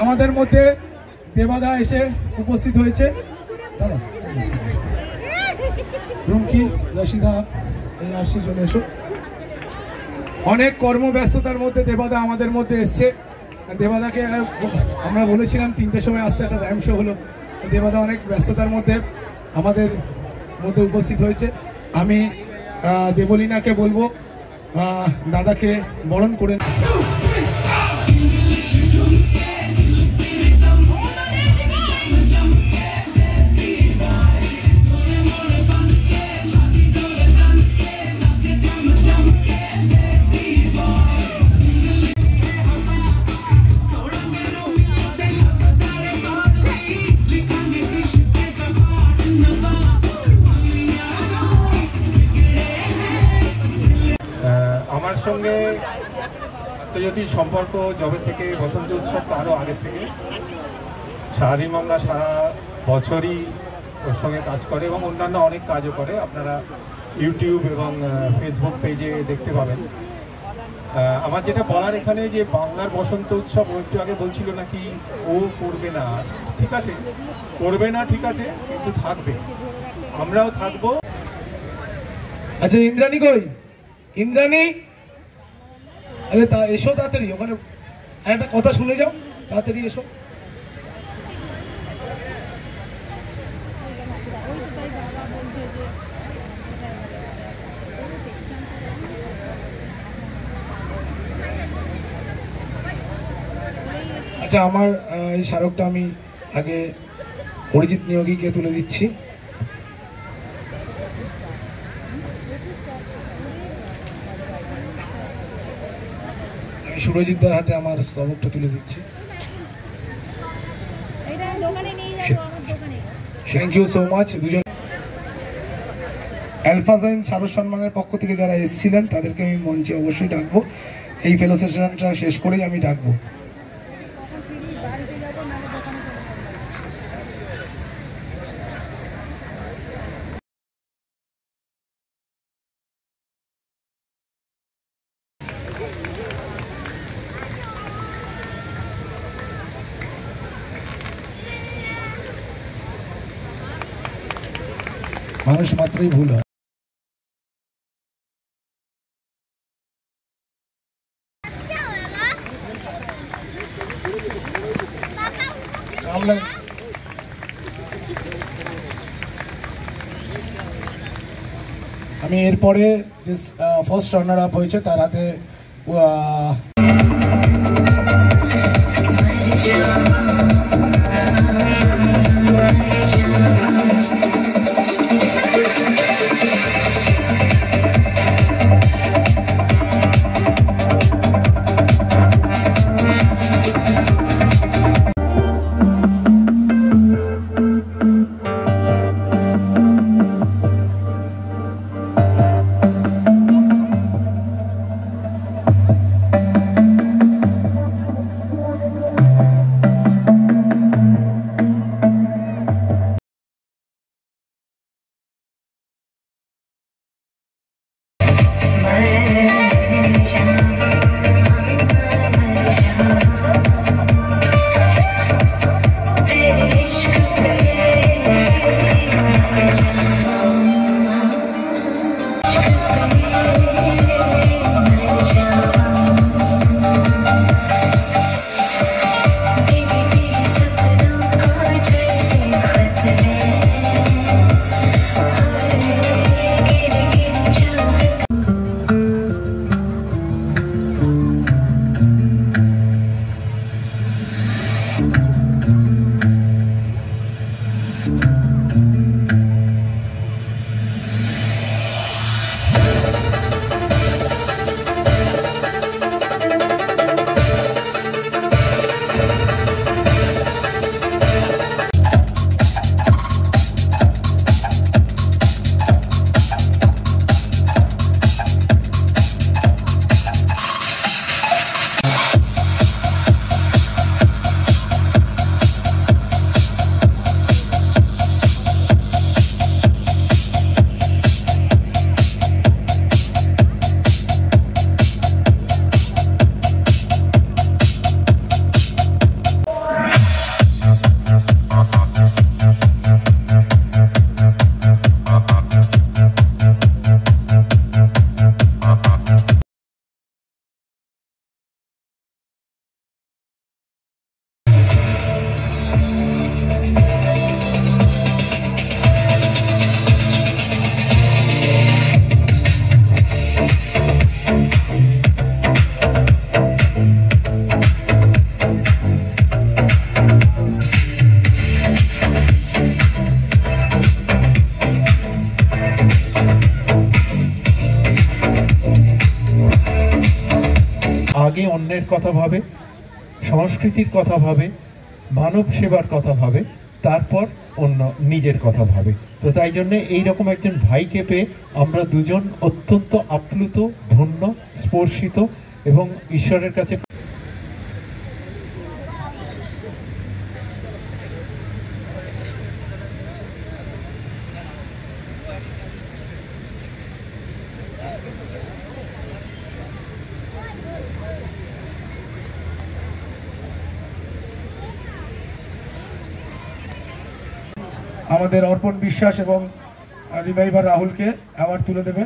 আমাদের মধ্যে দেবাদা এসে উপস্থিত হয়েছে। দাদা রুমকি রশিদা এই আসছে, চলে এসো। অনেক কর্মব্যস্ততার মধ্যে দেবাদা আমাদের মধ্যে এসছে। দেবাদাকে আমরা বলেছিলাম 3টের সময় আসতে, একটা র্যাম শো হলো। দেবাদা অনেক ব্যস্ততার মধ্যে আমাদের মধ্যে উপস্থিত হয়েছে। আমি দেবলীনাকে বলবো দাদাকে বরণ করে। আমার সঙ্গে যদি সম্পর্ক যবে থেকে বসন্ত উৎসব আরও আগের থেকে সারাদিন বাংলা সারা বছরই ওর সঙ্গে কাজ করে এবং অন্যান্য অনেক কাজও করে। আপনারা ইউটিউব এবং ফেসবুক পেজে দেখতে পাবেন। আমার যেটা বলার এখানে যে বাংলার বসন্ত উৎসব ও একটু আগে বলছিল নাকি ও করবে না, ঠিক আছে করবে না, ঠিক আছে, কিন্তু থাকবে, আমরাও থাকবো। আচ্ছা ইন্দ্রাণী কই? ইন্দ্রাণী, আরে তা এসো তাড়াতাড়ি, ওখানে একটা কথা শুনে যাও, তাড়াতাড়ি এসো। আচ্ছা আমার এই স্মারকটা আমি আগে অরিজিৎ নিয়োগীকে তুলে দিচ্ছি। সুরজিৎদার হাতে আমার স্তবকটা তুলে দিচ্ছি। Thank you so much. দুজন অ্যালফাজাইন শারদ সম্মানের পক্ষ থেকে যারা এসেছিলেন তাদেরকে আমি মঞ্চে অবশ্যই ডাকবো। এই ফেলো সেশনটা শেষ করেই আমি ডাকবো। মানুষ মাত্রই ভুল হয়। আমি এরপরে যে ফার্স্ট রানার আপ হয়েছে তার হাতে আগে অন্যের কথা ভাবে, সংস্কৃতির কথা ভাবে, মানব সেবার কথা ভাবে, তারপর অন্য নিজের কথা ভাবে। তো তাই জন্যে এইরকম একজন ভাইকে পেয়ে আমরা দুজন অত্যন্ত আপ্লুত, ধন্য, স্পর্শিত এবং ঈশ্বরের কাছে আমাদের অর্পণ বিশ্বাস এবং রিভাইভার রাহুলকে অ্যাওয়ার্ড তুলে দেবে।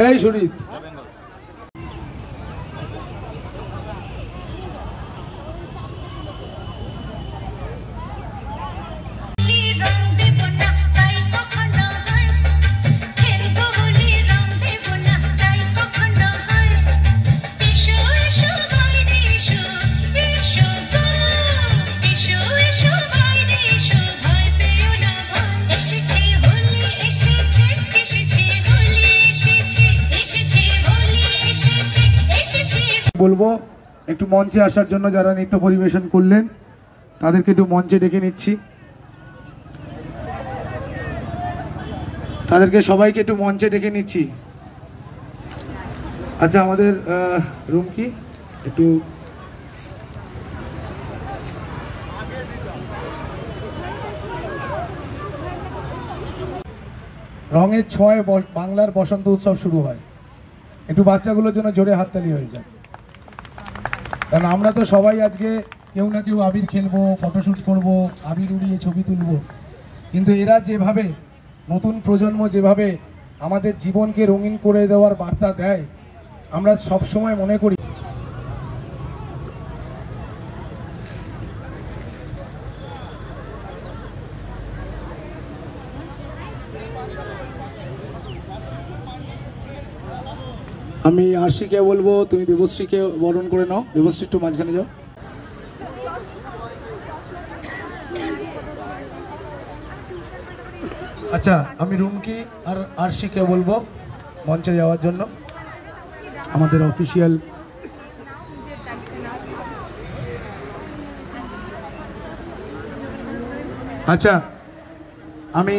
এই সুরিত বলবো একটু মঞ্চে আসার জন্য যারা নৃত্য পরিবেশন করলেন তাদেরকে একটু মঞ্চে ডেকে নিচ্ছি, তাদেরকে সবাইকে একটু মঞ্চে ডেকে নিচ্ছি। আচ্ছা আমাদের রুম কি একটু রঙের ছোঁয়ায় বাংলার বসন্ত উৎসব শুরু হয়। একটু বাচ্চাগুলোর জন্য জোরে হাততালি হয়ে যায়, কারণ আমরা তো সবাই আজকে কেউ না কেউ আবির খেলবো, ফটোশ্যুট করব, আবির উড়িয়ে ছবি তুলব, কিন্তু এরা যেভাবে নতুন প্রজন্ম যেভাবে আমাদের জীবনকে রঙিন করে দেওয়ার বার্তা দেয়, আমরা সব সময় মনে করি আমি আরশিকে বলবো তুমি দেবশ্রীকে বরণ করে নাও। দেবশ্রী একটু মাঝখানে যাও। আচ্ছা আমি রুমকি আর আরশিকে বলবো মঞ্চে যাওয়ার জন্য। আমাদের অফিসিয়াল আচ্ছা আমি